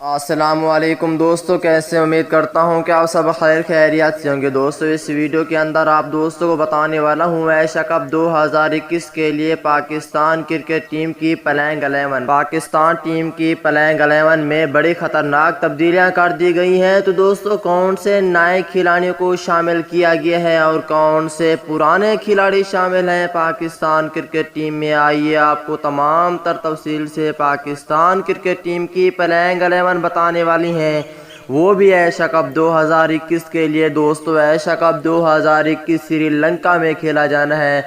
السلام علیکم دوستو، کیسے امید کرتا ہوں کہ آپ سب خیر خیریت سے ہوں گے۔ دوستو اس ویڈیو کے اندر آپ دوستوں کو بتانے والا ہوں ایشیا کپ 2021 کے لیے پاکستان کرکٹ ٹیم کی پلینگ 11۔ پاکستان ٹیم کی پلینگ 11 میں بڑی خطرناک تبدیلیاں کر دی گئی ہیں۔ تو دوستو کون سے نئے کھلاڑیوں کو شامل کیا گیا ہے اور کون سے پرانے کھلاڑی شامل ہیں پاکستان کرکٹ ٹیم میں، آئیے آپ کو تمام تر تفصیل سے پاکستان کرکٹ ٹیم کی پلینگ 11 بتانے والی ہیں، وہ بھی ایشیا کپ 2021 کے لیے۔ دوستو ایشیا کپ 2021 سری لنکا میں کھیلا جانا ہے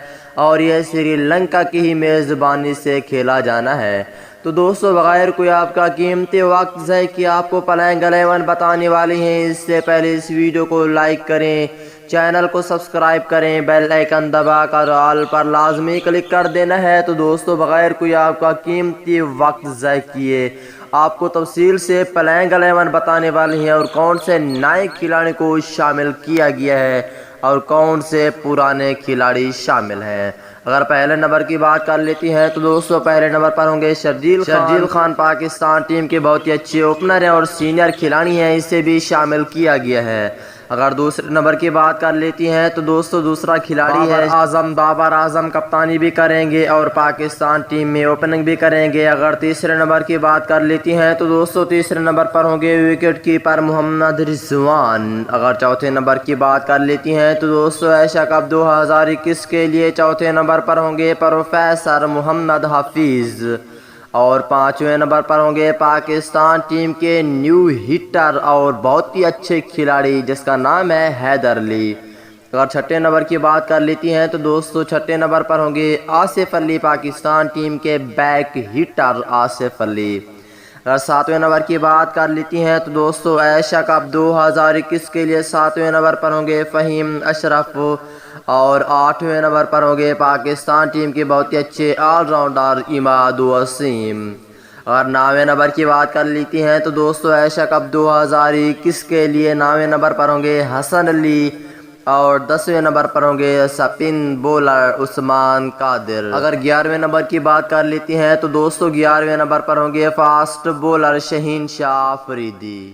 اور یہ سری لنکا کی ہی میزبانی سے کھیلا جانا ہے۔ تو دوستو بغیر کوئی آپ کا قیمتی وقت ضائع کیے آپ کو پلینگ 11 بتانے والی ہیں۔ اس سے پہلے اس ویڈیو کو لائک کریں، چینل کو سبسکرائب کریں، بیل آئیکن دبا کر آل پر لازمی کلک کر دینا ہے۔ تو دوستو بغیر کوئی آپ کا قیمتی وقت ضائع کیے آپ کو تفصیل سے پلینگ 11 بتانے والی ہیں اور کون سے نئے کھلاڑی کو شامل کیا گیا ہے اور کون سے پرانے کھلاڑی شامل ہیں۔ اگر پہلے نمبر کی بات کر لیتی ہیں تو دوستو پہلے نمبر پر ہوں گے شرجیل خان۔ پاکستان ٹیم کے بہت ہی اچھے اوپنر ہیں اور سینئر کھلاڑی ہیں، اسے بھی شامل کیا گیا ہے۔ اگر دوسرے نمبر کی بات کر لیتی ہیں تو دوستو دوسرا کھلاڑی ہے بابر اعظم، کپتانی بھی کریں گے اور پاکستان ٹیم میں اوپننگ بھی کریں گے۔ اگر تیسرے نمبر کی بات کر لیتی ہیں تو دوستو تیسرے نمبر پر ہوں گے وکٹ کیپر محمد رضوان۔ اگر چوتھے نمبر کی بات کر لیتی ہیں تو دوستو ایشیا کپ 2021 کے لیے چوتھے نمبر پر ہوں گے پروفیسر محمد حفیظ اور پانچویں نمبر پر ہوں گے پاکستان ٹیم کے نیو ہٹر اور بہت ہی اچھے کھلاڑی جس کا نام ہے حیدر علی۔ اگر چھٹے نمبر کی بات کر لیتی ہیں تو دوستو چھٹے نمبر پر ہوں گے آصف علی، پاکستان ٹیم کے بیک ہٹر آصف علی۔ اگر ساتویں نمبر کی بات کر لیتی ہیں تو دوستو ایشیا کپ 2021 کے لیے ساتویں نمبر پر ہوں گے فہیم اشرف اور آٹھویں نمبر پر ہوں گے پاکستان ٹیم کے بہت ہی اچھے آل راؤنڈر عماد وسیم۔ اگر نویں نمبر کی بات کر لیتی ہیں تو دوستو ایشیا کپ 2021 کے لیے نویں نمبر پر ہوں گے حسن علی اور 10ویں نمبر پر ہوں گے سپن بولر عثمان قادر۔ اگر 11ویں نمبر کی بات کر لیتی ہیں تو دوستو 11ویں نمبر پر ہوں گے فاسٹ بولر شہین شاہ فریدی۔